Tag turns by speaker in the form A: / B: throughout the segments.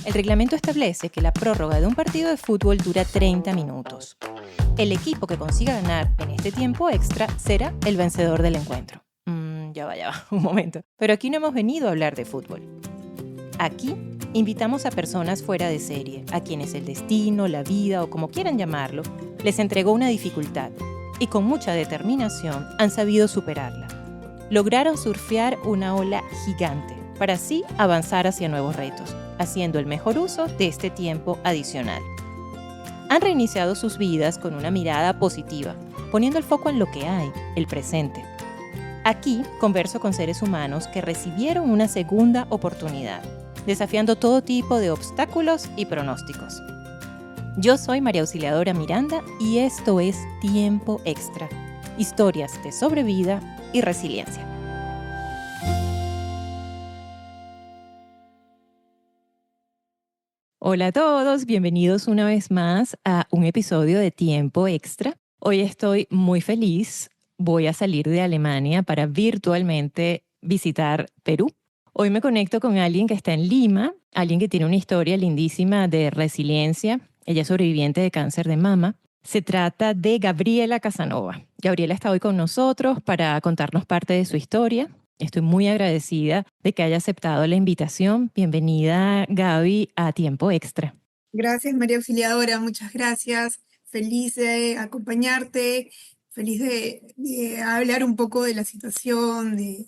A: El reglamento establece que la prórroga de un partido de fútbol dura 30 minutos. El equipo que consiga ganar en este tiempo extra será el vencedor del encuentro. Ya va, un momento. Pero aquí no hemos venido a hablar de fútbol. Aquí invitamos a personas fuera de serie, a quienes el destino, la vida o como quieran llamarlo, les entregó una dificultad y con mucha determinación han sabido superarla. Lograron surfear una ola gigante para así avanzar hacia nuevos retos, haciendo el mejor uso de este tiempo adicional. Han reiniciado sus vidas con una mirada positiva, poniendo el foco en lo que hay, el presente. Aquí converso con seres humanos que recibieron una segunda oportunidad, desafiando todo tipo de obstáculos y pronósticos. Yo soy María Auxiliadora Miranda y esto es Tiempo Extra, historias de sobrevida y resiliencia. Hola a todos, bienvenidos una vez más a un episodio de Tiempo Extra. Hoy estoy muy feliz, voy a salir de Alemania para virtualmente visitar Perú. Hoy me conecto con alguien que está en Lima, alguien que tiene una historia lindísima de resiliencia. Ella es sobreviviente de cáncer de mama. Se trata de Gabriela Casanova. Gabriela está hoy con nosotros para contarnos parte de su historia. Estoy muy agradecida de que haya aceptado la invitación. Bienvenida, Gaby, a Tiempo Extra.
B: Gracias, María Auxiliadora, muchas gracias. Feliz de acompañarte, feliz de hablar un poco de la situación, de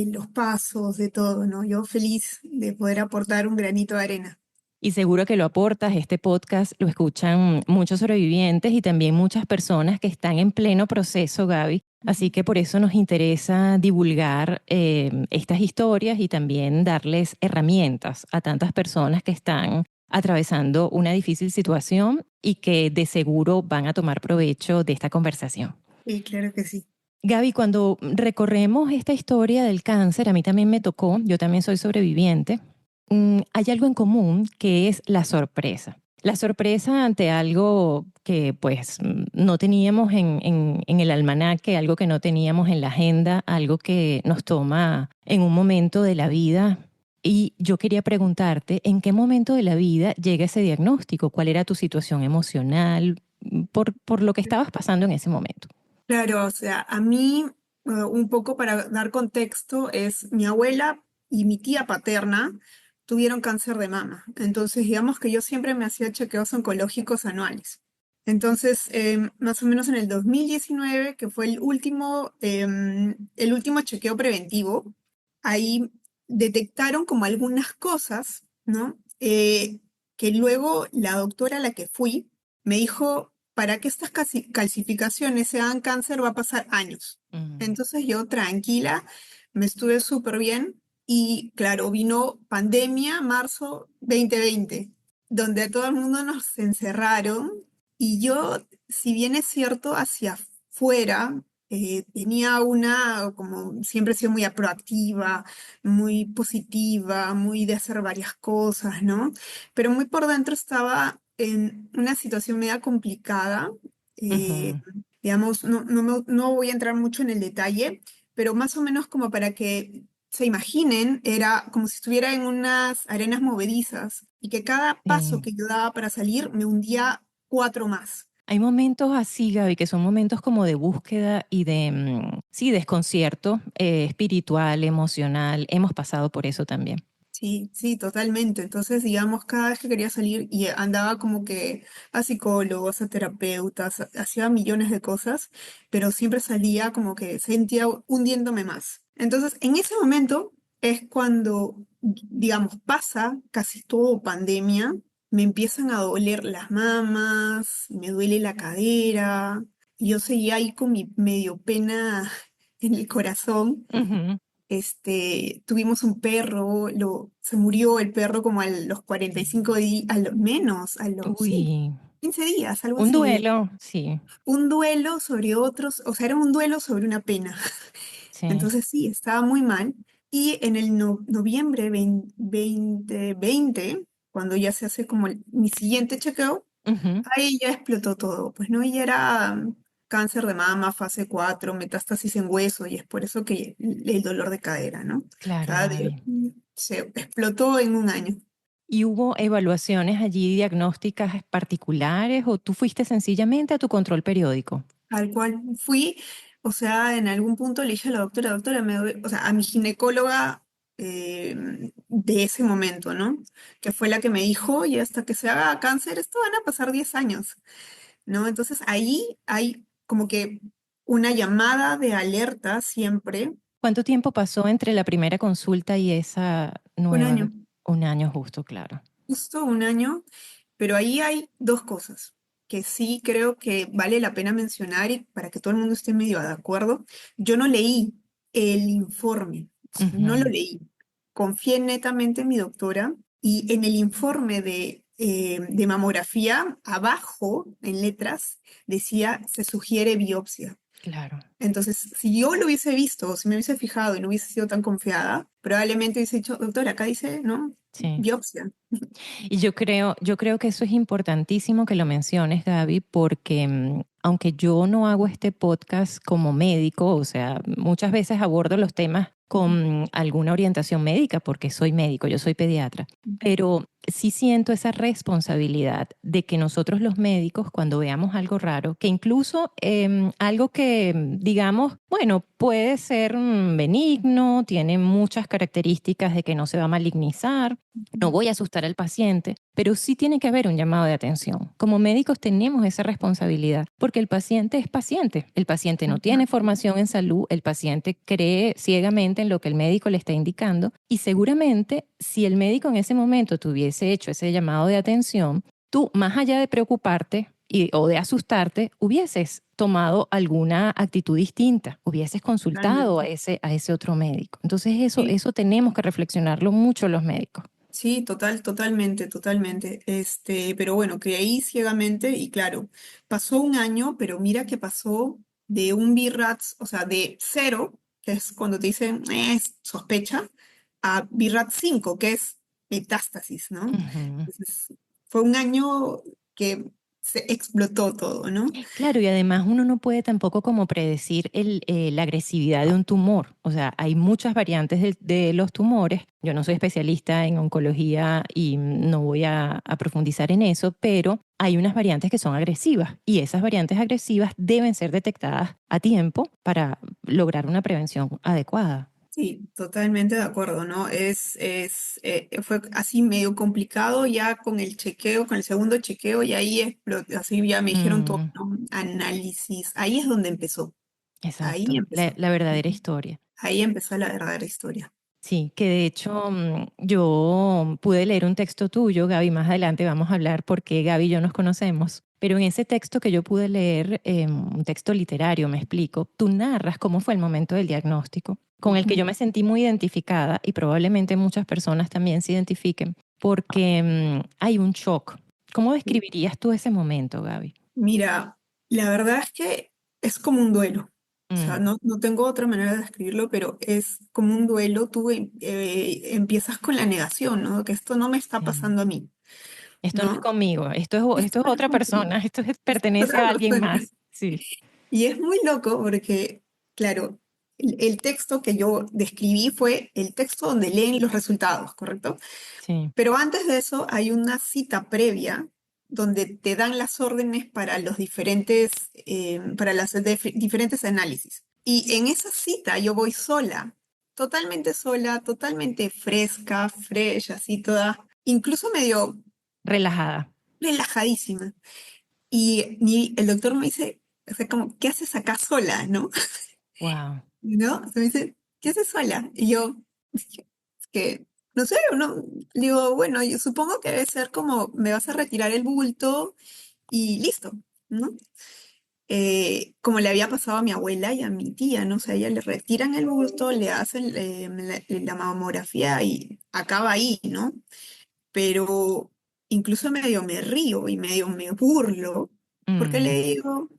B: los pasos, de todo, ¿no? Yo feliz de poder aportar un granito de arena.
A: Y seguro que lo aportas. Este podcast lo escuchan muchos sobrevivientes y también muchas personas que están en pleno proceso, Gaby. Así que por eso nos interesa divulgar estas historias y también darles herramientas a tantas personas que están atravesando una difícil situación y que de seguro van a tomar provecho de esta conversación.
B: Sí, claro que sí.
A: Gaby, cuando recorremos esta historia del cáncer, a mí también me tocó, yo también soy sobreviviente. Hay algo en común que es la sorpresa. La sorpresa ante algo que pues no teníamos en el almanaque, algo que no teníamos en la agenda, algo que nos toma en un momento de la vida. Y yo quería preguntarte, ¿en qué momento de la vida llega ese diagnóstico? ¿Cuál era tu situación emocional por lo que estabas pasando en ese momento?
B: Claro, o sea, a mí, un poco para dar contexto, es mi abuela y mi tía paterna tuvieron cáncer de mama. Entonces, digamos que yo siempre me hacía chequeos oncológicos anuales. Entonces, más o menos en el 2019, que fue el último chequeo preventivo, ahí detectaron como algunas cosas, ¿no? Que luego la doctora a la que fui me dijo, para que estas calcificaciones se hagan cáncer va a pasar años.
A: Mm.
B: Entonces yo tranquila, me estuve súper bien y claro, vino pandemia, marzo 2020, donde a todo el mundo nos encerraron y yo, si bien es cierto, hacia afuera tenía como siempre he sido muy proactiva, muy positiva, muy de hacer varias cosas, ¿no? Pero muy por dentro estaba en una situación media complicada. eh,
A: Ujú.
B: digamos, no voy a entrar mucho en el detalle, pero más o menos como para que se imaginen, era como si estuviera en unas arenas movedizas y que cada paso
A: Sí.
B: que yo daba para salir me hundía 4 más.
A: Hay momentos así, Gaby, que son momentos como de búsqueda y de, sí, desconcierto espiritual, emocional. Hemos pasado por eso también.
B: Sí, sí, totalmente. Entonces, digamos, cada vez que quería salir y andaba como que a psicólogos, a terapeutas, hacía millones de cosas, pero siempre salía como que sentía hundiéndome más. Entonces, en ese momento es cuando, digamos, pasa casi todo pandemia, me empiezan a doler las mamas, me duele la cadera, y yo seguía ahí con mi medio pena en el corazón.
A: Ujú.
B: Tuvimos un perro, se murió el perro como a los 45 días, a lo menos, sí,
A: Uy,
B: 15 días, algo
A: un
B: así.
A: duelo, sí,
B: Un duelo sobre otros, o sea, era un duelo sobre una pena.
A: sí.
B: Entonces sí, estaba muy mal. Y en el noviembre 2020, cuando ya se hace como mi siguiente chequeo,
A: Ujú.
B: ahí ya explotó todo, pues no, y era cáncer de mama, fase 4, metástasis en hueso, y es por eso que el dolor de cadera, ¿no? O
A: Claro,
B: sea,
A: Gaby.
B: se explotó en un año.
A: ¿Y hubo evaluaciones allí diagnósticas particulares o tú fuiste sencillamente a tu control periódico?
B: Tal cual fui, o sea, en algún punto le dije a la doctora, doctora, o sea, a mi ginecóloga de ese momento, ¿no? Que fue la que me dijo, y hasta que se haga cáncer, esto van a pasar 10 años, ¿no? Entonces ahí hay como que una llamada de alerta siempre,
A: ¿Cuánto tiempo pasó entre la primera consulta y esa
B: un
A: nueva?
B: año,
A: Un año justo, claro.
B: justo un año, pero ahí hay dos cosas que sí creo que vale la pena mencionar y para que todo el mundo esté medio de acuerdo. Yo no leí el informe, no lo
A: Ujú,
B: leí. Confié netamente en mi doctora y en el informe de mamografía, abajo, en letras, decía, se sugiere biopsia.
A: claro,
B: Entonces, si yo lo hubiese visto, o si me hubiese fijado y no hubiese sido tan confiada, probablemente hubiese dicho, doctora, acá dice, ¿no?
A: sí.
B: Biopsia.
A: Y yo creo que eso es importantísimo que lo menciones, Gaby, porque aunque yo no hago este podcast como médico, o sea, muchas veces abordo los temas con alguna orientación médica, porque soy médico, yo soy pediatra, pero sí siento esa responsabilidad de que nosotros los médicos, cuando veamos algo raro, que incluso algo que, digamos, bueno, puede ser benigno, tiene muchas características de que no se va a malignizar, no voy a asustar al paciente, pero sí tiene que haber un llamado de atención. Como médicos tenemos esa responsabilidad porque el paciente es paciente. El paciente no tiene formación en salud, el paciente cree ciegamente en lo que el médico le está indicando y seguramente si el médico en ese momento te hubiese hecho ese llamado de atención, tú, más allá de preocuparte o de asustarte, hubieses tomado alguna actitud distinta, hubieses consultado
B: Totalmente.
A: a ese otro médico. Entonces
B: Sí,
A: eso tenemos que reflexionarlo mucho los médicos.
B: sí, totalmente, totalmente. Pero bueno, creí ciegamente y claro, pasó un año, pero mira que pasó de un BIRATS, o sea, de cero, que es cuando te dicen sospecha, a BIRATS 5, que es metástasis, ¿no?
A: Ujú.
B: Entonces, fue un año que se explotó todo, ¿no?
A: Claro, y además uno no puede tampoco como predecir la agresividad de un tumor. O sea, hay muchas variantes de los tumores. Yo no soy especialista en oncología y no voy a profundizar en eso, pero hay unas variantes que son agresivas y esas variantes agresivas deben ser detectadas a tiempo para lograr una prevención adecuada.
B: Sí, totalmente de acuerdo, ¿no? Fue así medio complicado ya con el chequeo, con el segundo chequeo, y ahí explotó, así ya me dijeron todo,
A: Mm,
B: ¿no? Análisis, ahí es donde empezó, ahí
A: exacto,
B: empezó,
A: la verdadera
B: Ujú.
A: historia.
B: Ahí empezó la verdadera historia.
A: Sí, que de hecho yo pude leer un texto tuyo, Gaby, más adelante vamos a hablar porque Gaby y yo nos conocemos, pero en ese texto que yo pude leer, un texto literario, me explico, tú narras cómo fue el momento del diagnóstico, con el que yo
B: Ujú.
A: me sentí muy identificada y probablemente muchas personas también se identifiquen, porque hay un shock. ¿Cómo describirías tú ese momento, Gaby?
B: Mira, la verdad es que es como un duelo. O sea,
A: Mm,
B: no tengo otra manera de describirlo, pero es como un duelo. Tú empiezas con la negación, ¿no? Que esto no me está
A: sí.
B: pasando a mí,
A: Esto no es
B: ¿no?
A: conmigo,
B: Esto
A: esto es
B: no es
A: otra
B: conmigo,
A: persona,
B: es
A: pertenece
B: otra
A: a alguien
B: persona.
A: más. Sí,
B: Y es muy loco porque, claro, el texto que yo describí fue el texto donde leen los resultados, ¿correcto?
A: sí.
B: Pero antes de eso hay una cita previa donde te dan las órdenes para los diferentes, para las diferentes análisis. Y en esa cita yo voy sola, totalmente fresca, fresh, así toda, incluso medio
A: Relajada.
B: relajadísima. El doctor me dice, o sea, como, ¿qué haces acá sola, no?
A: Wow.
B: ¿No? Se me dice, ¿qué haces sola? Y yo, es que, no sé, no, digo, bueno, yo supongo que debe ser como, me vas a retirar el bulto y listo, ¿no? Como le había pasado a mi abuela y a mi tía, ¿no? O sea, ella le retiran el bulto, le hacen la mamografía y acaba ahí, ¿no? Pero incluso medio me río y medio me burlo, porque le
A: Mm,
B: digo,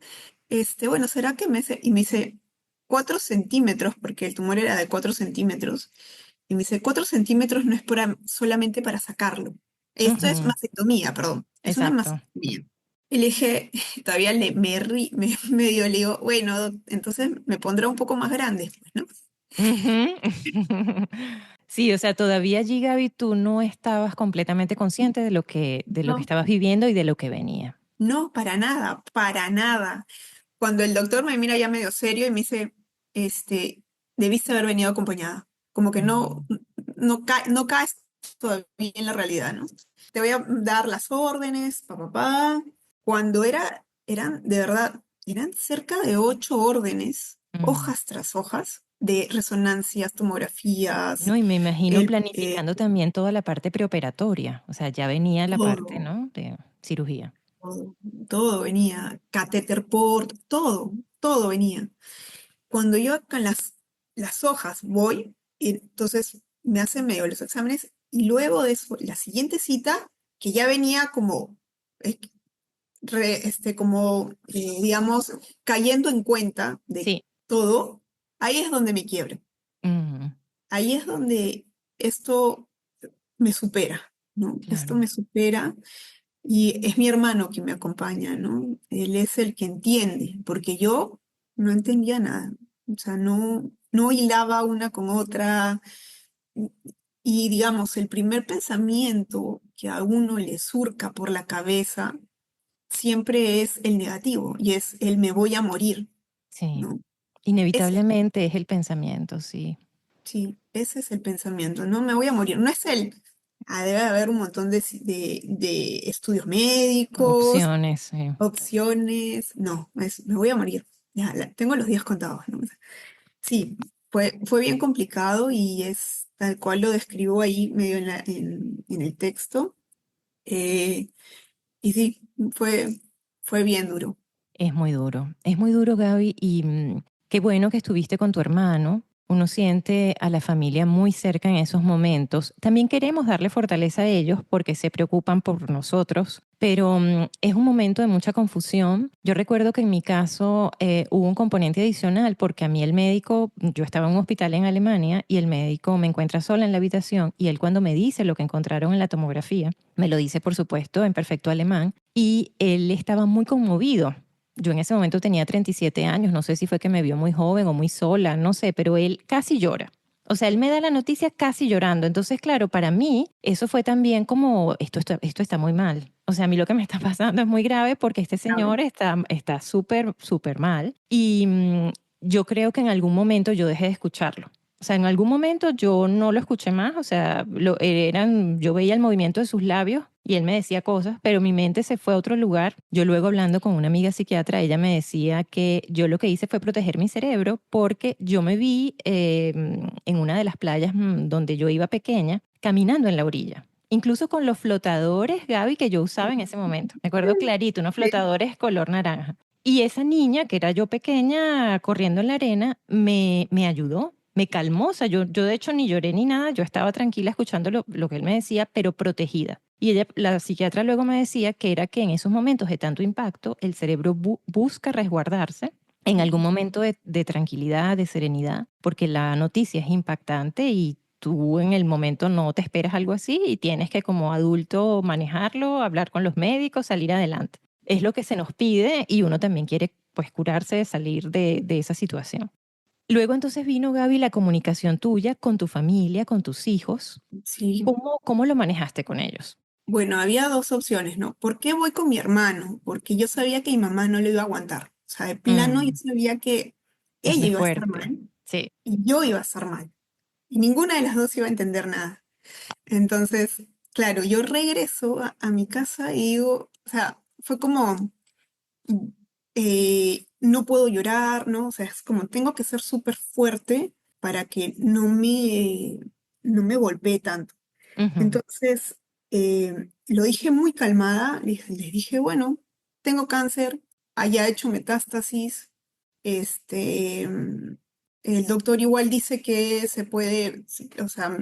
B: bueno, ¿será que y me dice 4 centímetros, porque el tumor era de 4 centímetros, y me dice, 4 centímetros no es solamente para sacarlo. Esto es
A: ujú,
B: mastectomía, perdón, es una
A: exacto.
B: mastectomía. Y le dije, todavía medio le digo, bueno, entonces me pondrá un poco más grande, pues, ¿no?
A: Ujú. Sí, o sea, todavía allí, Gaby, tú no estabas completamente consciente de lo que
B: No,
A: estabas viviendo y de lo que venía.
B: no, para nada, para nada. Cuando el doctor me mira ya medio serio y me dice, este, debiste haber venido acompañada. Como que no,
A: Mm,
B: no caes todavía en la realidad, ¿no? Te voy a dar las órdenes, papá. Cuando eran, de verdad, eran cerca de 8 órdenes,
A: mm.
B: hojas tras hojas, de resonancias, tomografías,
A: No, y me imagino
B: el,
A: planificando también toda la parte preoperatoria. O sea, ya venía la parte,
B: todo,
A: ¿no? De cirugía.
B: todo, todo venía, catéter port, todo venía. Cuando yo con las hojas voy, entonces me hacen medio los exámenes y luego de eso, la siguiente cita, que ya venía como, eh, digamos, cayendo en cuenta de
A: Sí,
B: todo, ahí es donde me quiebro.
A: mm,
B: Ahí es donde esto me supera, ¿no? Esto
A: claro.
B: me supera y es mi hermano quien me acompaña, ¿no? Él es el que entiende, porque yo no entendía nada. O sea, no hilaba una con otra. Y digamos, el primer pensamiento que a uno le surca por la cabeza siempre es el negativo y es el me voy a morir,
A: Sí.
B: ¿no? Ese,
A: Inevitablemente es el pensamiento, sí.
B: sí, ese es el pensamiento, no me voy a morir. No es debe haber un montón de estudios médicos,
A: Opciones, sí.
B: opciones. No, me voy a morir. Ya, tengo los días contados, ¿no? Sí, fue bien complicado y es tal cual lo describo ahí medio en el texto. Eh, y sí, fue bien duro.
A: Es muy duro, Gaby, y qué bueno que estuviste con tu hermano. Uno siente a la familia muy cerca en esos momentos. También queremos darle fortaleza a ellos porque se preocupan por nosotros, pero es un momento de mucha confusión. Yo recuerdo que en mi caso hubo un componente adicional porque a mí el médico, yo estaba en un hospital en Alemania y el médico me encuentra sola en la habitación y él cuando me dice lo que encontraron en la tomografía, me lo dice por supuesto en perfecto alemán y él estaba muy conmovido. Yo en ese momento tenía 37 años, no sé si fue que me vio muy joven o muy sola, no sé, pero él casi llora. O sea, él me da la noticia casi llorando. Entonces, claro, para mí eso fue también como, esto está muy mal. O sea, a mí lo que me está pasando es muy grave porque este
B: ¿Sabes?
A: señor está súper, súper mal. Y yo creo que en algún momento yo dejé de escucharlo. O sea, en algún momento yo no lo escuché más, o sea, yo veía el movimiento de sus labios y él me decía cosas, pero mi mente se fue a otro lugar. Yo luego hablando con una amiga psiquiatra, ella me decía que yo lo que hice fue proteger mi cerebro porque yo me vi en una de las playas donde yo iba pequeña, caminando en la orilla. Incluso con los flotadores, Gaby, que yo usaba en ese momento. Me acuerdo clarito, unos
B: Sí.
A: flotadores color naranja. Y esa niña, que era yo pequeña, corriendo en la arena, me ayudó, me calmó. O sea, yo de hecho ni lloré ni nada, yo estaba tranquila escuchando lo que él me decía, pero protegida. Y ella, la psiquiatra luego me decía que era que en esos momentos de tanto impacto, el cerebro busca resguardarse en algún momento de tranquilidad, de serenidad, porque la noticia es impactante y tú en el momento no te esperas algo así y tienes que como adulto manejarlo, hablar con los médicos, salir adelante. Es lo que se nos pide y uno también quiere pues curarse, salir de esa situación. Luego entonces vino, Gaby, la comunicación tuya con tu familia, con tus hijos.
B: Sí.
A: ¿Cómo lo manejaste con ellos?
B: Bueno, había dos opciones, ¿no? ¿Por qué voy con mi hermano? Porque yo sabía que mi mamá no lo iba a aguantar. O sea, de plano yo
A: Mm,
B: sabía que
A: eso
B: ella
A: es
B: iba a estar
A: fuerte.
B: mal
A: Sí.
B: y yo iba a estar mal. Y ninguna de las dos iba a entender nada. Entonces, claro, yo regreso a mi casa y digo, o sea, fue como, no puedo llorar, ¿no? O sea, es como, tengo que ser súper fuerte para que no me golpee tanto.
A: Ujú,
B: Entonces, lo dije muy calmada, les dije, bueno, tengo cáncer, haya hecho metástasis, el doctor igual dice que se puede, sí, o sea,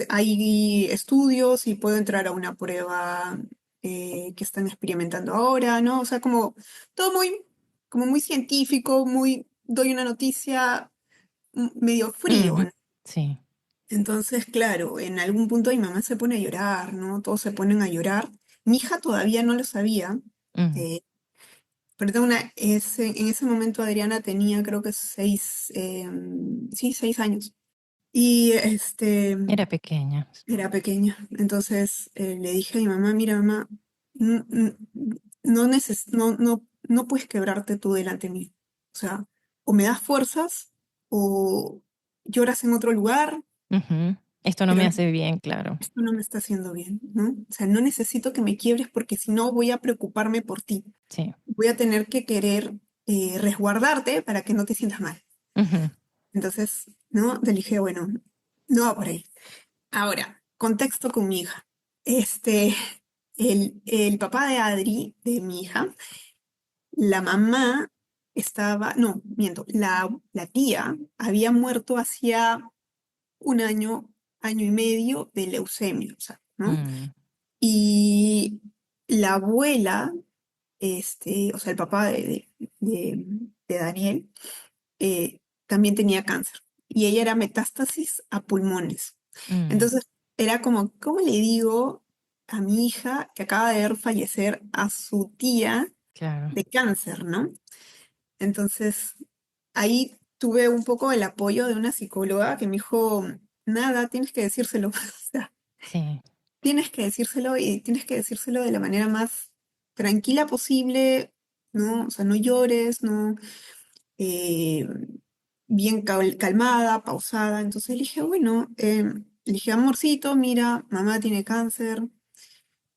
B: hay estudios y puedo entrar a una prueba que están experimentando ahora, ¿no? O sea, como muy científico, doy una noticia medio frío,
A: ujú.
B: ¿no?
A: Sí.
B: Entonces, claro, en algún punto mi mamá se pone a llorar, ¿no? Todos se ponen a llorar. Mi hija todavía no lo sabía,
A: Ujú,
B: eh, pero en ese momento Adriana tenía creo que sí, 6 años. Y
A: Era pequeña.
B: era pequeña. Entonces le dije a mi mamá, mira, mamá, n- n- no puedes quebrarte tú delante de mí. O sea, o me das fuerzas o lloras en otro lugar,
A: Ujú. Esto no
B: pero
A: me hace bien, claro.
B: esto no me está haciendo bien, ¿no? O sea, no necesito que me quiebres porque si no voy a preocuparme por ti.
A: Sí.
B: Voy a tener que querer resguardarte para que no te sientas mal.
A: Ujú.
B: Entonces, ¿no? Le dije, bueno, no va por ahí. Ahora, contexto con mi hija. Este, el papá de Adri, de mi hija, la mamá estaba, no, miento, la tía había muerto hacía un año, año y medio de leucemia, o sea, ¿no?
A: Mm,
B: Y la abuela, o sea, el papá de Daniel, también tenía cáncer. Y ella era metástasis a pulmones.
A: mm,
B: Entonces, era como, ¿cómo le digo a mi hija que acaba de ver fallecer a su tía
A: claro.
B: de cáncer, ¿no? Entonces, ahí tuve un poco el apoyo de una psicóloga que me dijo, nada, tienes que decírselo. O sea,
A: Sí.
B: tienes que decírselo y tienes que decírselo de la manera más tranquila posible, ¿no? O sea, no llores, no, eh, bien calmada, pausada. Entonces le dije, bueno, le dije, amorcito, mira, mamá tiene cáncer,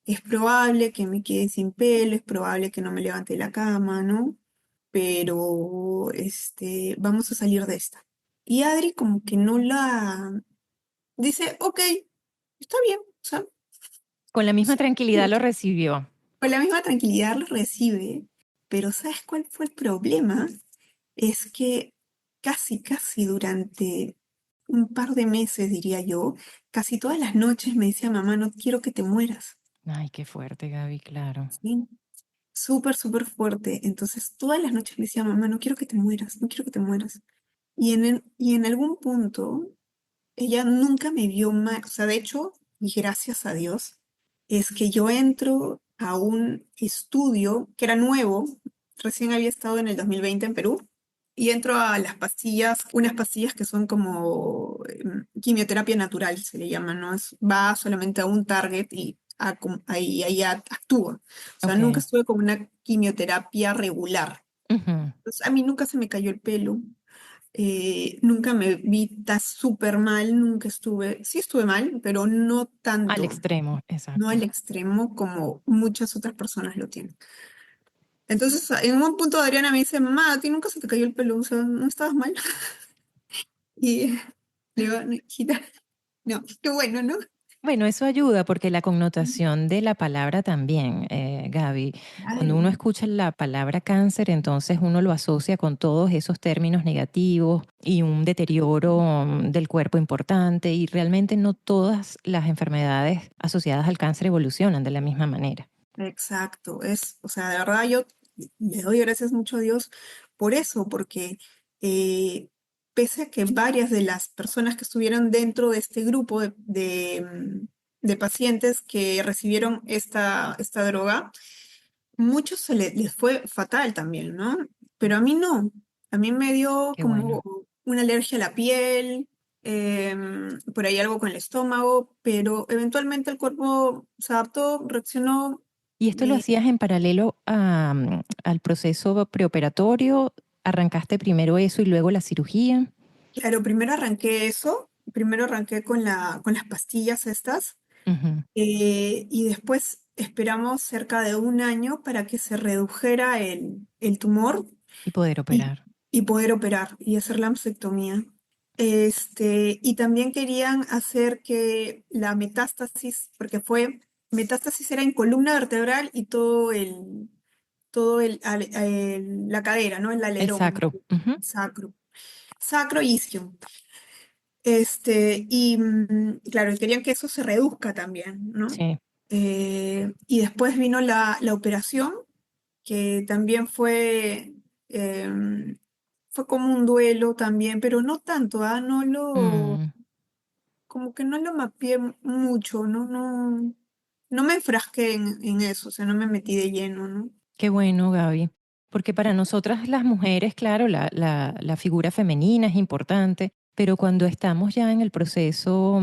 B: es probable que me quede sin pelo, es probable que no me levante de la cama, ¿no? Pero, vamos a salir de esta. Y Adri como que no la... Dice, ok, está bien, o sea,
A: Con la misma
B: sí,
A: tranquilidad
B: sí,
A: lo recibió.
B: con la misma tranquilidad lo recibe, pero ¿sabes cuál fue el problema? Es que casi durante un par de meses, diría yo, casi todas las noches me decía, mamá, no quiero que te mueras,
A: Ay, qué fuerte, Gaby, claro.
B: ¿sí? Súper fuerte. Entonces, todas las noches me decía, mamá, no quiero que te mueras, no quiero que te mueras. Y en algún punto, ella nunca me vio mal. O sea, de hecho, y gracias a Dios, es que yo entro a un estudio que era nuevo, recién había estado en el 2020 en Perú, y entro a las pastillas, unas pastillas que son como quimioterapia natural, se le llama, ¿no? Va solamente a un target y ahí actúa. O sea, nunca
A: Ok.
B: estuve con una quimioterapia regular.
A: Ujú.
B: Entonces, a mí nunca se me cayó el pelo, nunca me vi tan súper mal, nunca estuve, sí estuve mal, pero no
A: Al
B: tanto,
A: extremo,
B: no
A: exacto.
B: al extremo como muchas otras personas lo tienen. Entonces, en un punto Adriana me dice, mamá, a ti nunca se te cayó el pelo, o sea, ¿no estabas mal? Y le digo, "No, hijita, no, qué bueno, ¿no?
A: Bueno, eso ayuda porque la connotación de la palabra también, Gaby, cuando
B: Claro,
A: uno escucha la palabra cáncer, entonces uno lo asocia con todos esos términos negativos y un deterioro del cuerpo importante y realmente no todas las enfermedades asociadas al cáncer evolucionan de la misma manera.
B: exacto, o sea, de verdad yo le doy gracias mucho a Dios por eso, porque eh, pese a que varias de las personas que estuvieron dentro de este grupo de pacientes que recibieron esta droga, muchos les fue fatal también, ¿no? Pero a mí no, a mí me dio
A: Qué
B: como
A: bueno.
B: una alergia a la piel, por ahí algo con el estómago, pero eventualmente el cuerpo se adaptó, reaccionó.
A: ¿Y esto lo hacías en paralelo al proceso preoperatorio? ¿Arrancaste primero eso y luego la cirugía?
B: Claro, primero arranqué eso, primero arranqué con las pastillas estas,
A: Ujú.
B: y después esperamos cerca de un año para que se redujera el tumor
A: Y poder
B: y,
A: operar.
B: y poder operar y hacer la mastectomía. Y también querían hacer que la metástasis, porque metástasis era en columna vertebral y la cadera, ¿no? El
A: El
B: alerón,
A: sacro. Ujú.
B: sacro, sacro isquio. Claro, y querían que eso se reduzca también, ¿no?
A: Sí.
B: Y después vino la operación, que también em, fue como un duelo también, pero no tanto,
A: Mm.
B: como que no lo mapeé mucho, no me enfrasqué en eso, o sea, no me metí de lleno, ¿no?
A: Qué bueno, Gaby. Porque para nosotras las mujeres, claro, la figura femenina es importante, Pero cuando estamos ya en el proceso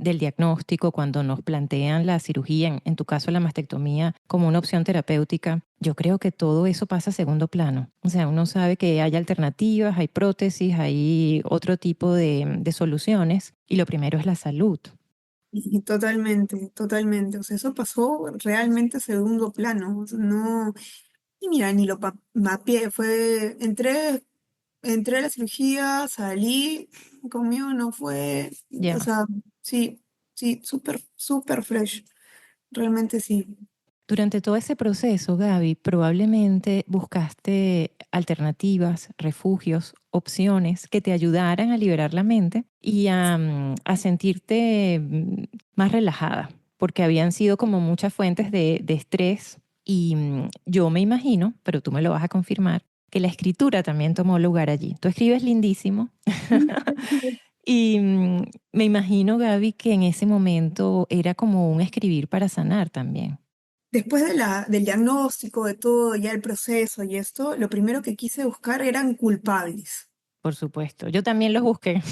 A: del diagnóstico, cuando nos plantean la cirugía, en tu caso la mastectomía, como una opción terapéutica, yo creo que todo eso pasa a segundo plano. O sea, uno sabe que hay alternativas, hay prótesis, hay otro tipo de soluciones y lo primero es la salud.
B: Y totalmente, totalmente. O sea, eso pasó realmente a segundo plano. O sea, no, y mira, ni lo mapeé. Entré a la cirugía, salí, conmigo no fue, o
A: Ya.
B: sea, sí, sí, súper, súper fresh. Realmente sí.
A: Durante todo ese proceso, Gaby, probablemente buscaste alternativas, refugios, opciones que te ayudaran a liberar la mente y a sentirte más relajada, porque habían sido como muchas fuentes de estrés y yo me imagino, pero tú me lo vas a confirmar, que la escritura también tomó lugar allí. Tú escribes lindísimo y me imagino, Gaby, que en ese momento era como un escribir para sanar también.
B: Después del diagnóstico, de todo, ya el proceso y esto, lo primero que quise buscar eran culpables.
A: Por supuesto, yo también los busqué.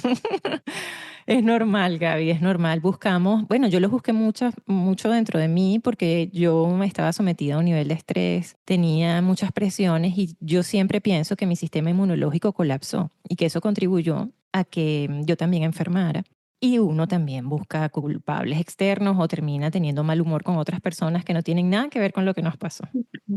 A: Es normal, Gaby, es normal. Buscamos, bueno, yo los busqué mucho dentro de mí porque yo me estaba sometida a un nivel de estrés, tenía muchas presiones y yo siempre pienso que mi sistema inmunológico colapsó y que eso contribuyó a que yo también enfermara. Y uno también busca culpables externos o termina teniendo mal humor con otras personas que no tienen nada que ver con lo que nos pasó.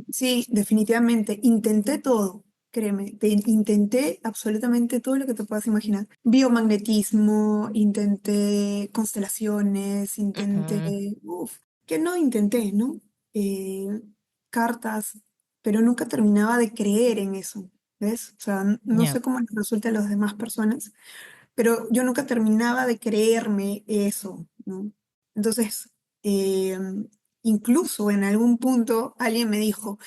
B: Sí, definitivamente. Intenté todo, créeme. Intenté absolutamente todo lo que te puedas imaginar. Biomagnetismo, intenté constelaciones,
A: Ujú.
B: que no intenté, ¿no? Eh, Cartas, pero nunca terminaba de creer en eso, ¿ves? O sea, no
A: Ya.
B: sé cómo les resulta a las demás personas, pero yo nunca terminaba de creerme eso, ¿no? Entonces, eh, incluso en algún punto alguien me dijo,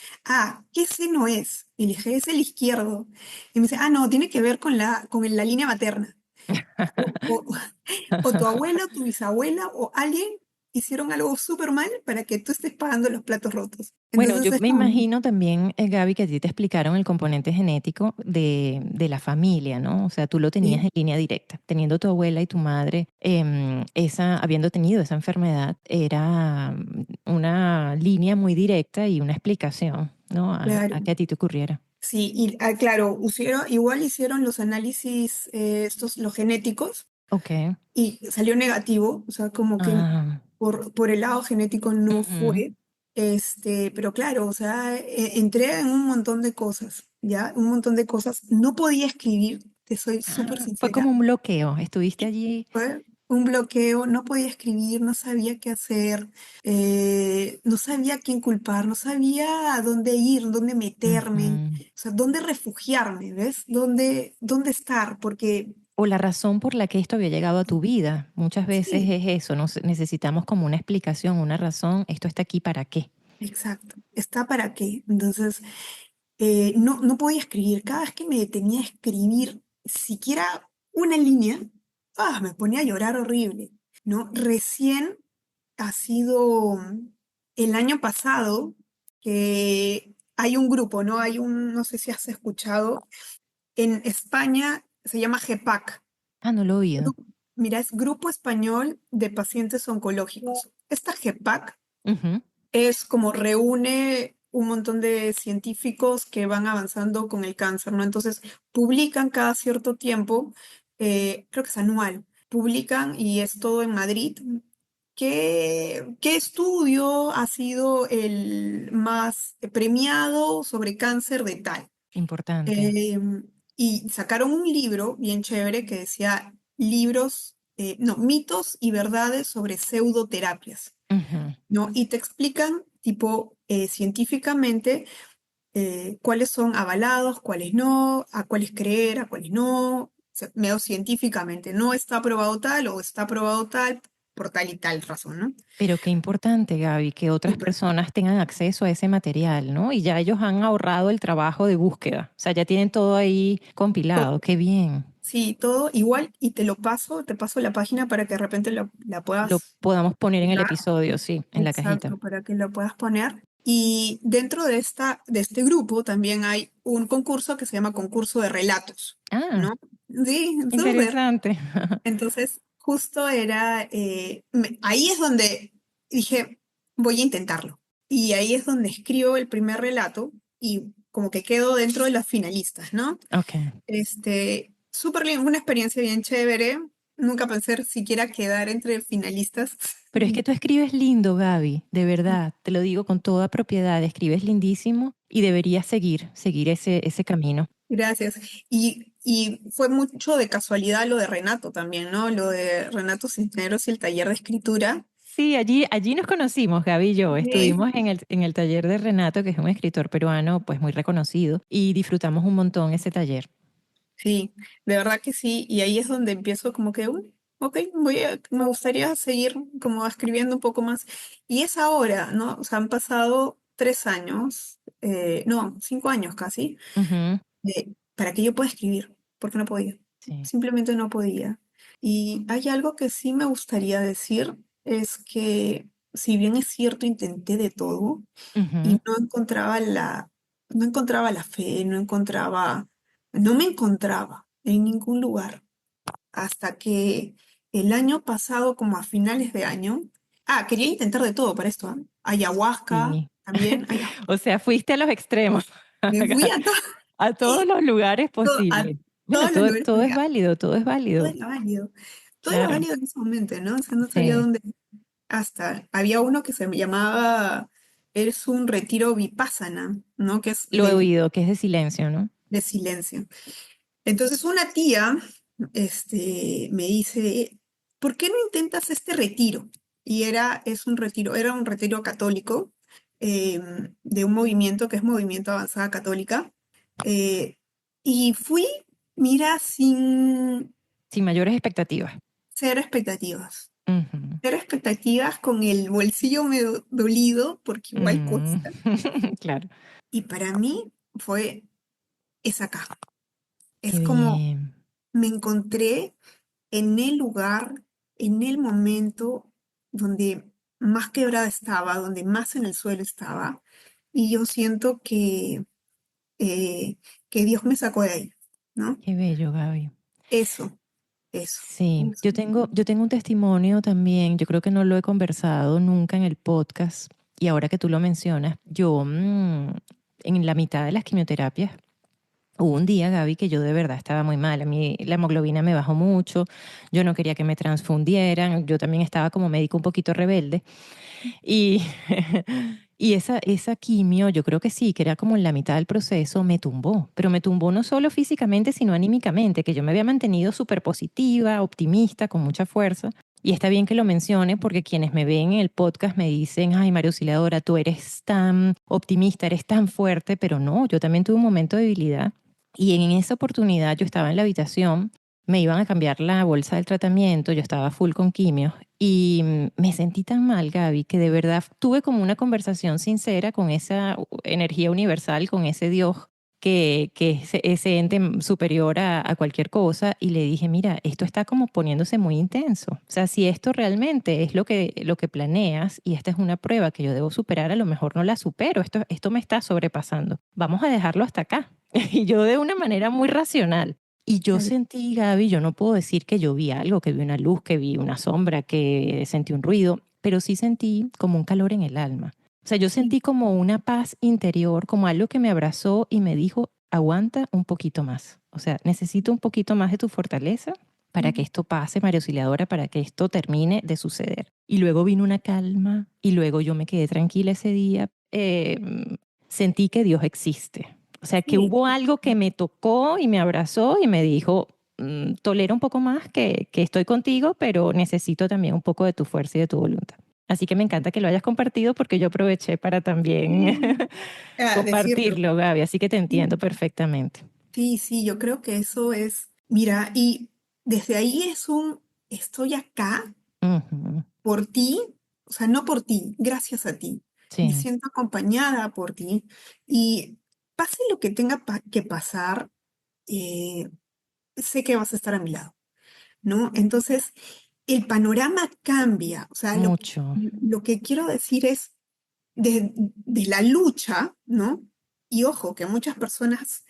B: ¿qué seno es? Y le dije, es el izquierdo. Y me dice, no, tiene que ver con la línea materna. O, o- o tu abuela, o tu bisabuela, o alguien hicieron algo súper mal para que tú estés pagando los platos rotos.
A: Bueno,
B: Entonces
A: yo
B: es
A: me
B: como,
A: imagino también, Gaby, que a ti te explicaron el componente genético de la familia, ¿no? O sea, tú lo tenías
B: sí,
A: en línea directa. Teniendo tu abuela y tu madre, habiendo tenido esa enfermedad, era una línea muy directa y una explicación, ¿no? A
B: claro.
A: que a ti te ocurriera.
B: Sí, y claro, igual hicieron los análisis, los genéticos,
A: Ok.
B: y salió negativo, o sea, como que
A: Ah,
B: por el lado genético no
A: ujú.
B: fue, pero claro, o sea, entré en un montón de cosas, ¿ya? Un montón de cosas. No podía escribir, te soy súper
A: Fue como
B: sincera.
A: un bloqueo. Estuviste allí.
B: Fue un bloqueo, no podía escribir, no sabía qué hacer, no sabía a quién culpar, no sabía a dónde ir, dónde meterme,
A: Ujú.
B: o sea, dónde refugiarme, ¿ves? ¿Dónde estar? Porque
A: O la razón por la que esto había llegado a tu vida. Muchas veces
B: sí,
A: es eso, necesitamos como una explicación, una razón. Esto está aquí para qué.
B: exacto, ¿está para qué? Entonces, no podía escribir. Cada vez que me detenía a escribir siquiera una línea, me ponía a llorar horrible, ¿no? Recién ha sido el año pasado que hay un grupo, ¿no? No sé si has escuchado, en España se llama GEPAC.
A: Ah, no lo he oído.
B: Mira, es Grupo Español de Pacientes Oncológicos. Esta GEPAC
A: Ujú.
B: es como reúne un montón de científicos que van avanzando con el cáncer, ¿no? Entonces, publican cada cierto tiempo, creo que es anual, publican y es todo en Madrid. ¿Qué estudio ha sido el más premiado sobre cáncer de tal?
A: Importante.
B: Eh, y sacaron un libro bien chévere que decía no, mitos y verdades sobre pseudoterapias,
A: Ujú.
B: ¿no? Y te explican, tipo, científicamente, cuáles son avalados, cuáles no, a cuáles creer, a cuáles no, o sea, medio científicamente. No está aprobado tal o está aprobado tal por tal y tal razón, ¿no?
A: Pero qué importante, Gaby, que otras
B: Súper.
A: personas tengan acceso a ese material, ¿no? Y ya ellos han ahorrado el trabajo de búsqueda. O sea, ya tienen todo ahí compilado. Qué bien.
B: Sí, todo igual y te paso la página para que de repente la
A: Lo
B: puedas
A: podamos poner en el
B: pegar.
A: episodio, sí, en la cajita.
B: Exacto, para que lo puedas poner. Y dentro de este grupo también hay un concurso que se llama concurso de relatos,
A: Ah,
B: ¿no? Sí, súper.
A: Interesante.
B: Entonces, justo era, ahí es donde dije, voy a intentarlo. Y ahí es donde escribo el primer relato y como que quedo dentro de las finalistas, ¿no?
A: Ok.
B: Súper lindo, una experiencia bien chévere. Nunca pensé siquiera quedar entre finalistas.
A: Pero es que tú escribes lindo, Gaby, de verdad, te lo digo con toda propiedad, escribes lindísimo y deberías seguir ese camino.
B: Gracias. Y fue mucho de casualidad lo de Renato también, ¿no? Lo de Renato Cisneros y el taller de escritura.
A: Sí, allí nos conocimos, Gaby y yo.
B: Sí,
A: Estuvimos en el taller de Renato, que es un escritor peruano, pues muy reconocido, y disfrutamos un montón ese taller.
B: sí, de verdad que sí. Y ahí es donde empiezo como que, ok, me gustaría seguir como escribiendo un poco más. Y es ahora, ¿no? O sea, han pasado 3 años, no, 5 años casi,
A: Ujú,
B: para que yo pueda escribir, porque no podía.
A: sí.
B: Simplemente no podía. Y hay algo que sí me gustaría decir, es que si bien es cierto, intenté de todo
A: Ujú,
B: y no encontraba la fe, no me encontraba en ningún lugar. Hasta que el año pasado, como a finales de año, quería intentar de todo para esto, ¿ah? Ayahuasca
A: sí.
B: también,
A: O sea, fuiste a los extremos,
B: me fui
A: a todos los lugares
B: a
A: posibles. Bueno,
B: todos los lugares,
A: todo es
B: porque
A: válido, todo es
B: todo
A: válido.
B: era válido. Todo era
A: Claro,
B: válido en ese momento, ¿no? O sea, no sabía
A: sí.
B: dónde. Hasta había uno que se llamaba, es un retiro vipassana, ¿no? Que es
A: Lo he oído, que es de silencio, ¿no?
B: de silencio. Entonces una tía, me dice, ¿por qué no intentas este retiro? Y era un retiro católico, de un movimiento que es Movimiento Avanzada Católica. eh, y fui, mira, sin
A: Sin mayores expectativas.
B: cero expectativas.
A: Ujú.
B: Cero expectativas, con el bolsillo medio dolido, porque igual
A: Mm,
B: cuesta.
A: claro,
B: Y para mí fue, es acá. Es
A: qué
B: como
A: bien,
B: me encontré en el lugar, en el momento donde más quebrada estaba, donde más en el suelo estaba. Y yo siento eh, que Dios me sacó de ahí, ¿no?
A: qué bello, Gaby.
B: Eso, eso.
A: Sí,
B: Eso.
A: yo tengo un testimonio también, yo creo que no lo he conversado nunca en el podcast y ahora que tú lo mencionas, yo en la mitad de las quimioterapias hubo un día, Gaby, que yo de verdad estaba muy mal, a mí la hemoglobina me bajó mucho, yo no quería que me transfundieran, yo también estaba como médico un poquito rebelde y, y esa quimio, yo creo que sí, que era como en la mitad del proceso, me tumbó, pero me tumbó no solo físicamente, sino anímicamente, que yo me había mantenido súper positiva, optimista, con mucha fuerza. Y está bien que lo mencione porque quienes me ven en el podcast me dicen, ay, María Auxiliadora, tú eres tan optimista, eres tan fuerte, pero no, yo también tuve un momento de debilidad. Y en esa oportunidad yo estaba en la habitación, me iban a cambiar la bolsa del tratamiento, yo estaba full con quimio y me sentí tan mal, Gaby, que de verdad tuve como una conversación sincera con esa energía universal, con ese Dios que es ese ente superior a cualquier cosa y le dije, mira, esto está como poniéndose muy intenso. O sea, si esto realmente es lo que planeas y esta es una prueba que yo debo superar, a lo mejor no la supero, esto me está sobrepasando. Vamos a dejarlo hasta acá. Y yo de una manera muy racional. Y yo sentí, Gaby, yo no puedo decir que yo vi algo, que vi una luz, que vi una sombra, que sentí un ruido, pero sí sentí como un calor en el alma. O sea, yo
B: Sí,
A: sentí como una paz interior, como algo que me abrazó y me dijo, aguanta un poquito más. O sea, necesito un poquito más de tu fortaleza para que
B: sí,
A: esto pase, María Auxiliadora, para que esto termine de suceder. Y luego vino una calma y luego yo me quedé tranquila ese día. Sentí que Dios existe. O sea, que
B: sí.
A: hubo algo que me tocó y me abrazó y me dijo, tolera un poco más que estoy contigo, pero necesito también un poco de tu fuerza y de tu voluntad. Así que me encanta que lo hayas compartido porque yo aproveché para también
B: Sí. Decirlo.
A: compartirlo, Gaby, así que te entiendo
B: Sí,
A: perfectamente.
B: sí, sí, yo creo que eso es, mira, y desde ahí estoy acá
A: Ujú,
B: por ti, o sea, no por ti, gracias a ti. Me
A: sí,
B: siento acompañada por ti y pase lo que tenga que pasar, eh, sé que vas a estar a mi lado, ¿no? Entonces, el panorama cambia, o sea,
A: mucho.
B: lo que quiero decir es de la lucha, ¿no? Y ojo, que muchas personas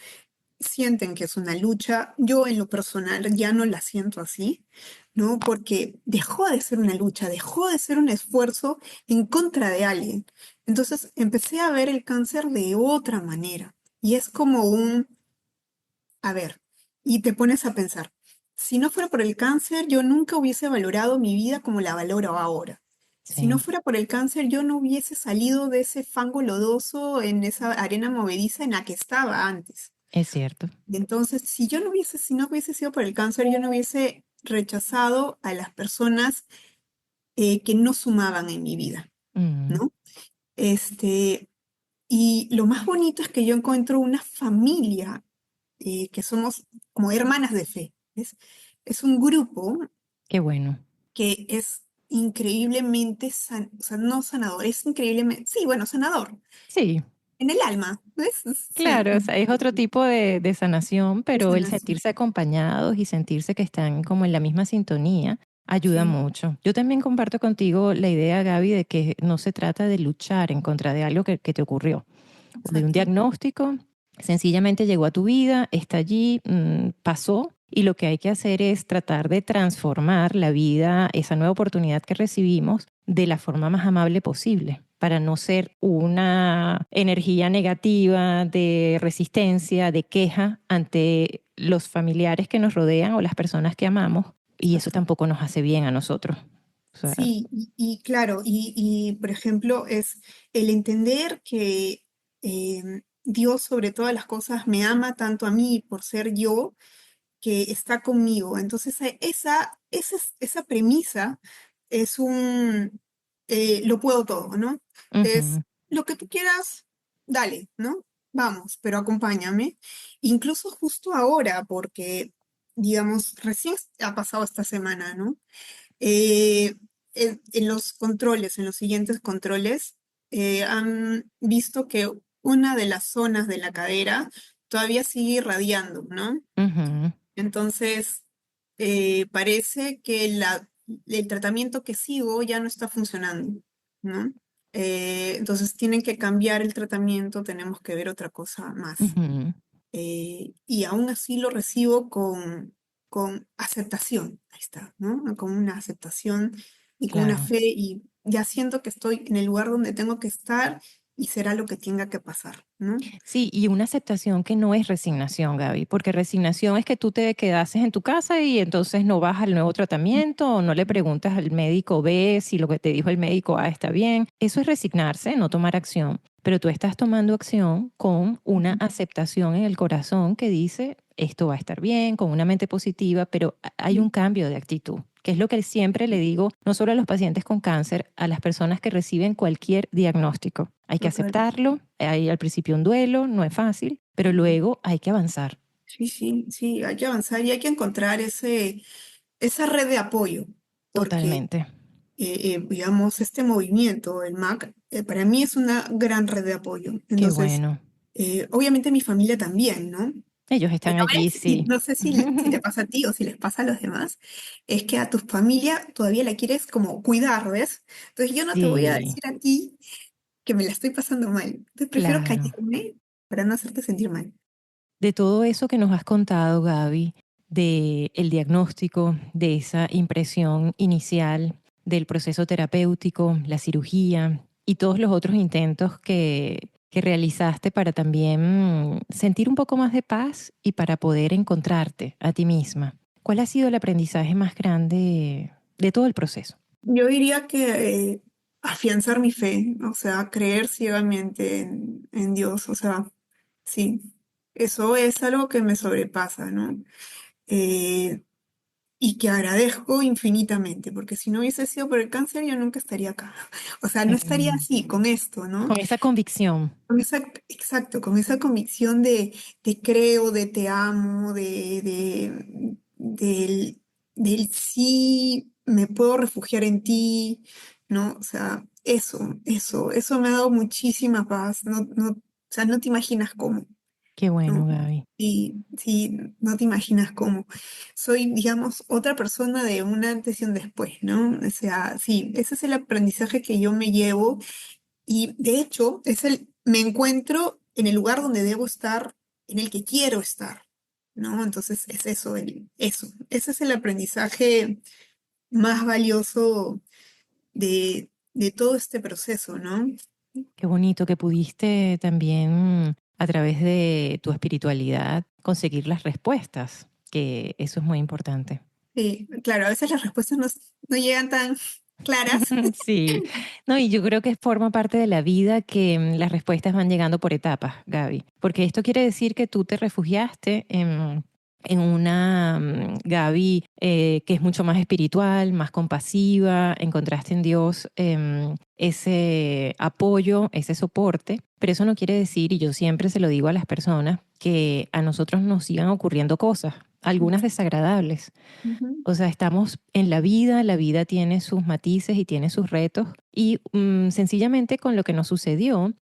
B: sienten que es una lucha. Yo en lo personal ya no la siento así, ¿no? Porque dejó de ser una lucha, dejó de ser un esfuerzo en contra de alguien. Entonces empecé a ver el cáncer de otra manera. Y es como a ver, y te pones a pensar, si no fuera por el cáncer, yo nunca hubiese valorado mi vida como la valoro ahora. Si no
A: Sí,
B: fuera por el cáncer, yo no hubiese salido de ese fango lodoso, en esa arena movediza en la que estaba antes.
A: es cierto.
B: Y entonces, si no hubiese sido por el cáncer, yo no hubiese rechazado a las personas que no sumaban en mi vida,
A: Mm,
B: ¿no? Este, y lo más bonito es que yo encuentro una familia que somos como hermanas de fe. Es un grupo
A: qué bueno.
B: que es increíblemente, o sea, no sanador, es increíblemente, sí, bueno, sanador,
A: Sí,
B: en el alma, ¿ves?
A: claro, o sea, es otro tipo de sanación,
B: De
A: pero el
B: sanación,
A: sentirse acompañados y sentirse que están como en la misma sintonía ayuda
B: sí,
A: mucho. Yo también comparto contigo la idea, Gaby, de que no se trata de luchar en contra de algo que te ocurrió o de un
B: exacto.
A: diagnóstico, sencillamente llegó a tu vida, está allí, pasó, y lo que hay que hacer es tratar de transformar la vida, esa nueva oportunidad que recibimos, de la forma más amable posible, para no ser una energía negativa de resistencia, de queja ante los familiares que nos rodean o las personas que amamos, y eso
B: Exacto.
A: tampoco nos hace bien a nosotros. O sea,
B: Sí, y claro, por ejemplo, es el entender que Dios sobre todas las cosas me ama tanto a mí por ser yo, que está conmigo. Entonces, esa premisa es lo puedo todo, ¿no? Es
A: ujú,
B: lo que tú quieras, dale, ¿no? Vamos, pero acompáñame. Incluso justo ahora, porque, digamos, recién ha pasado esta semana, ¿no? Eh, en los controles, en los siguientes controles, han visto que una de las zonas de la cadera todavía sigue irradiando, ¿no?
A: ujú,
B: Entonces, parece que el tratamiento que sigo ya no está funcionando, ¿no? Entonces tienen que cambiar el tratamiento, tenemos que ver otra cosa más.
A: ujú,
B: Y aún así lo recibo con aceptación, ahí está, ¿no? Con una aceptación y con una
A: claro.
B: fe y ya siento que estoy en el lugar donde tengo que estar y será lo que tenga que pasar, ¿no?
A: Sí, y una aceptación que no es resignación, Gaby, porque resignación es que tú te quedases en tu casa y entonces no vas al nuevo tratamiento o no le preguntas al médico B si lo que te dijo el médico A está bien. Eso es resignarse, no tomar acción, pero tú estás tomando acción con una aceptación en el corazón que dice, esto va a estar bien, con una mente positiva, pero hay un cambio de actitud, que es lo que siempre le digo, no solo a los pacientes con cáncer, a las personas que reciben cualquier diagnóstico. Hay que
B: Total.
A: aceptarlo, hay al principio un duelo, no es fácil, pero luego hay que avanzar
B: Sí, sí, sí, hay que avanzar y hay que encontrar esa red de apoyo, porque,
A: totalmente.
B: digamos, este movimiento, el MAC, para mí es una gran red de apoyo.
A: Qué
B: Entonces,
A: bueno.
B: obviamente mi familia también, ¿no?
A: Ellos están
B: Pero
A: allí, sí.
B: no sé si te pasa a ti o si les pasa a los demás, es que a tu familia todavía la quieres como cuidar, ¿ves? Entonces yo no te voy a
A: Sí,
B: decir a ti que me la estoy pasando mal. Entonces prefiero
A: claro.
B: callarme para no hacerte sentir mal.
A: De todo eso que nos has contado, Gaby, de el diagnóstico, de esa impresión inicial, del proceso terapéutico, la cirugía y todos los otros intentos que realizaste para también sentir un poco más de paz y para poder encontrarte a ti misma. ¿Cuál ha sido el aprendizaje más grande de todo el proceso?
B: Yo diría que afianzar mi fe, o sea, creer ciegamente en Dios, o sea, sí, eso es algo que me sobrepasa, ¿no? Eh, y que agradezco infinitamente, porque si no hubiese sido por el cáncer, yo nunca estaría acá. O sea, no estaría
A: Mm,
B: así con esto, ¿no?
A: con esa convicción.
B: Exacto, con esa convicción de te creo, de te amo, del sí, me puedo refugiar en ti, ¿no? O sea, eso me ha dado muchísima paz, o sea, no te imaginas cómo,
A: Qué bueno,
B: ¿no?
A: Gaby.
B: Sí, sí, no te imaginas cómo. Soy, digamos, otra persona de un antes y un después, ¿no? O sea, sí, ese es el aprendizaje que yo me llevo y de hecho, me encuentro en el lugar donde debo estar en el que quiero estar, ¿no? Entonces es eso, ese es el aprendizaje más valioso de todo este proceso, ¿no?
A: Qué bonito que pudiste también, a través de tu espiritualidad, conseguir las respuestas, que eso es muy importante.
B: Sí, claro, a veces las respuestas no llegan tan claras.
A: Sí, no, y yo creo que forma parte de la vida que las respuestas van llegando por etapas, Gaby, porque esto quiere decir que tú te refugiaste en una Gaby que es mucho más espiritual, más compasiva, encontraste en Dios ese apoyo, ese soporte, pero eso no quiere decir, y yo siempre se lo digo a las personas, que a nosotros nos sigan ocurriendo cosas, algunas desagradables.
B: Ujú.
A: O sea, estamos en la vida tiene sus matices y tiene sus retos y sencillamente con lo que nos sucedió,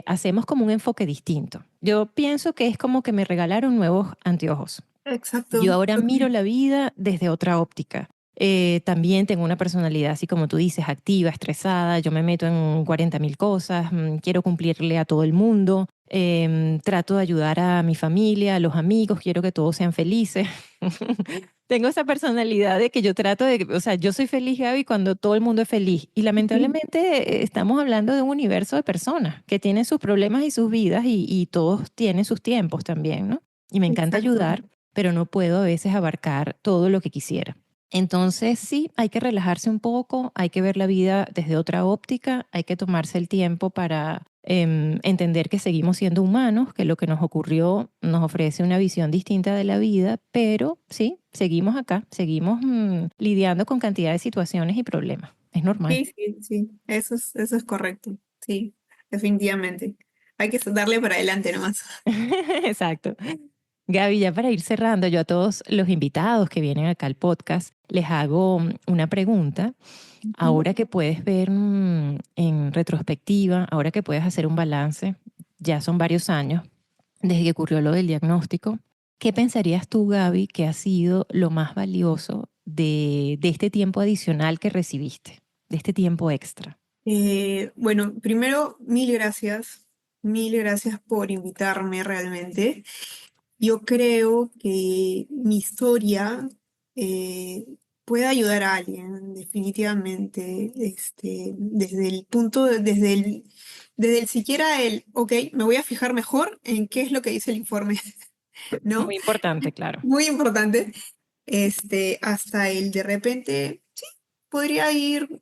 A: hacemos como un enfoque distinto. Yo pienso que es como que me regalaron nuevos anteojos. Yo
B: Exacto.
A: ahora miro la vida desde otra óptica. También tengo una personalidad, así como tú dices, activa, estresada. Yo me meto en 40.000 cosas, quiero cumplirle a todo el mundo, trato de ayudar a mi familia, a los amigos, quiero que todos sean felices. Tengo esa personalidad de que yo trato de, o sea, yo soy feliz, Gaby, cuando todo el mundo es feliz. Y lamentablemente estamos hablando de un universo de personas que tienen sus problemas y sus vidas y todos tienen sus tiempos también, ¿no? Y me encanta
B: Exacto.
A: ayudar, pero no puedo a veces abarcar todo lo que quisiera. Entonces sí, hay que relajarse un poco, hay que ver la vida desde otra óptica, hay que tomarse el tiempo para entender que seguimos siendo humanos, que lo que nos ocurrió nos ofrece una visión distinta de la vida, pero sí, seguimos acá, seguimos lidiando con cantidad de situaciones y problemas. Es normal.
B: Sí, sí, sí, eso es correcto. Sí, definitivamente. Hay que darle para adelante nomás.
A: Exacto. Gaby, ya para ir cerrando, yo a todos los invitados que vienen acá al podcast les hago una pregunta.
B: Ujú.
A: Ahora que puedes ver en retrospectiva, ahora que puedes hacer un balance, ya son varios años desde que ocurrió lo del diagnóstico, ¿qué pensarías tú, Gaby, que ha sido lo más valioso de este tiempo adicional que recibiste, de este tiempo extra?
B: Bueno, primero, mil gracias por invitarme realmente. Yo creo que mi historia eh, puede ayudar a alguien, definitivamente, desde el siquiera ok, me voy a fijar mejor en qué es lo que dice el informe, ¿no?
A: Muy importante, claro.
B: Muy importante, hasta el de repente, sí, podría ir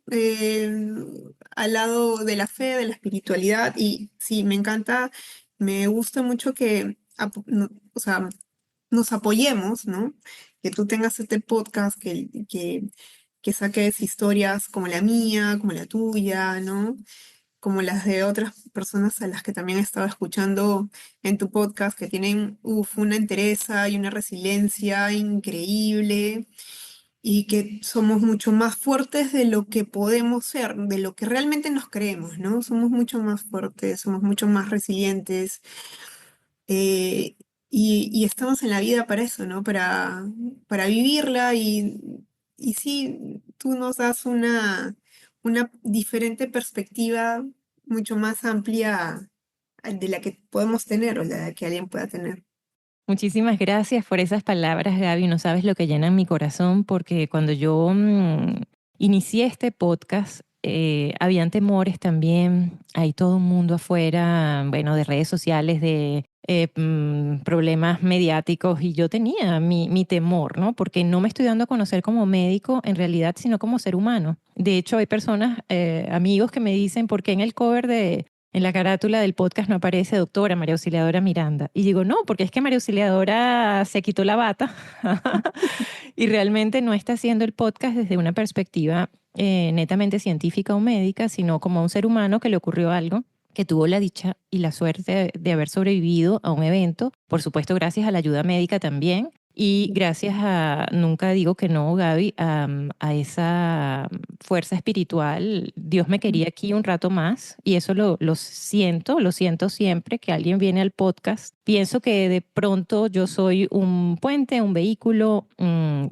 B: al lado de la fe, de la espiritualidad, y sí, me encanta, me gusta mucho que, o sea, nos apoyemos, ¿no? Que tú tengas este podcast, que saques historias como la mía, como la tuya, ¿no? Como las de otras personas a las que también he estado escuchando en tu podcast, que tienen una entereza y una resiliencia increíble y que somos mucho más fuertes de lo que podemos ser, de lo que realmente nos creemos, ¿no? Somos mucho más fuertes, somos mucho más resilientes eh, y estamos en la vida para eso, ¿no? Para vivirla y sí, tú nos das una diferente perspectiva mucho más amplia de la que podemos tener o la que alguien pueda tener.
A: Muchísimas gracias por esas palabras, Gaby. No sabes lo que llenan mi corazón porque cuando yo inicié este podcast, habían temores también. Hay todo un mundo afuera, bueno, de redes sociales, de problemas mediáticos y yo tenía mi temor, ¿no? Porque no me estoy dando a conocer como médico en realidad, sino como ser humano. De hecho, hay personas, amigos que me dicen, ¿por qué en el cover en la carátula del podcast no aparece doctora María Auxiliadora Miranda? Y digo, no, porque es que María Auxiliadora se quitó la bata y realmente no está haciendo el podcast desde una perspectiva netamente científica o médica, sino como a un ser humano que le ocurrió algo, que tuvo la dicha y la suerte de haber sobrevivido a un evento, por supuesto gracias a la ayuda médica también, y gracias a, nunca digo que no, Gaby, a esa fuerza espiritual, Dios me quería aquí un rato más y eso lo siento siempre que alguien viene al podcast. Pienso que de pronto yo soy un puente, un vehículo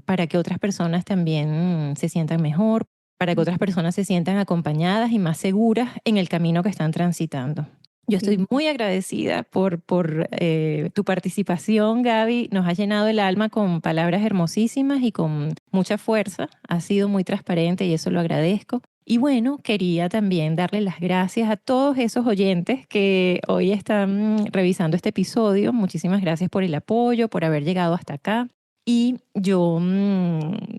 A: para que otras personas también se sientan mejor, para que otras personas se sientan acompañadas y más seguras en el camino que están transitando. Yo estoy muy agradecida por tu participación, Gaby. Nos has llenado el alma con palabras hermosísimas y con mucha fuerza. Has sido muy transparente y eso lo agradezco. Y bueno, quería también darle las gracias a todos esos oyentes que hoy están revisando este episodio. Muchísimas gracias por el apoyo, por haber llegado hasta acá. Y yo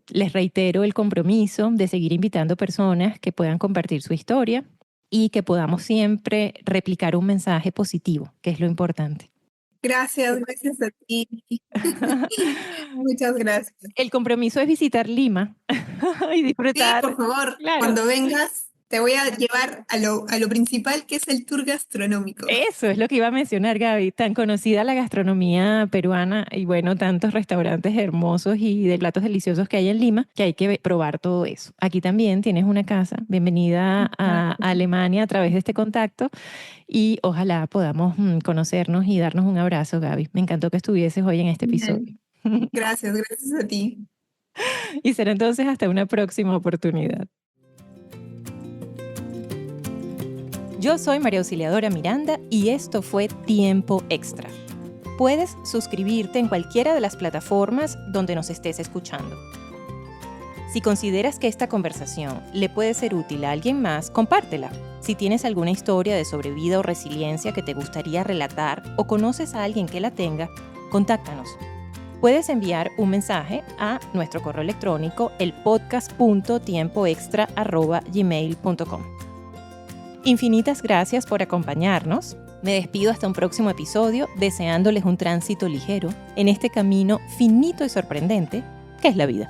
A: les reitero el compromiso de seguir invitando personas que puedan compartir su historia y que podamos siempre replicar un mensaje positivo, que es lo importante.
B: Gracias a ti. Muchas gracias.
A: El compromiso es visitar Lima y
B: Sí,
A: disfrutar.
B: por favor,
A: Claro,
B: cuando vengas, te voy a llevar a lo principal, que es el tour gastronómico.
A: eso es lo que iba a mencionar, Gaby. Tan conocida la gastronomía peruana y bueno, tantos restaurantes hermosos y de platos deliciosos que hay en Lima, que hay que probar todo eso. Aquí también tienes una casa. Bienvenida a Alemania a través de este contacto y ojalá podamos conocernos y darnos un abrazo, Gaby. Me encantó que estuvieses hoy en este episodio.
B: Gracias a ti.
A: Y será entonces hasta una próxima oportunidad. Yo soy María Auxiliadora Miranda y esto fue Tiempo Extra. Puedes suscribirte en cualquiera de las plataformas donde nos estés escuchando. Si consideras que esta conversación le puede ser útil a alguien más, compártela. Si tienes alguna historia de sobrevida o resiliencia que te gustaría relatar o conoces a alguien que la tenga, contáctanos. Puedes enviar un mensaje a nuestro correo electrónico elpodcast.tiempoextra@gmail.com. Infinitas gracias por acompañarnos. Me despido hasta un próximo episodio deseándoles un tránsito ligero en este camino finito y sorprendente que es la vida.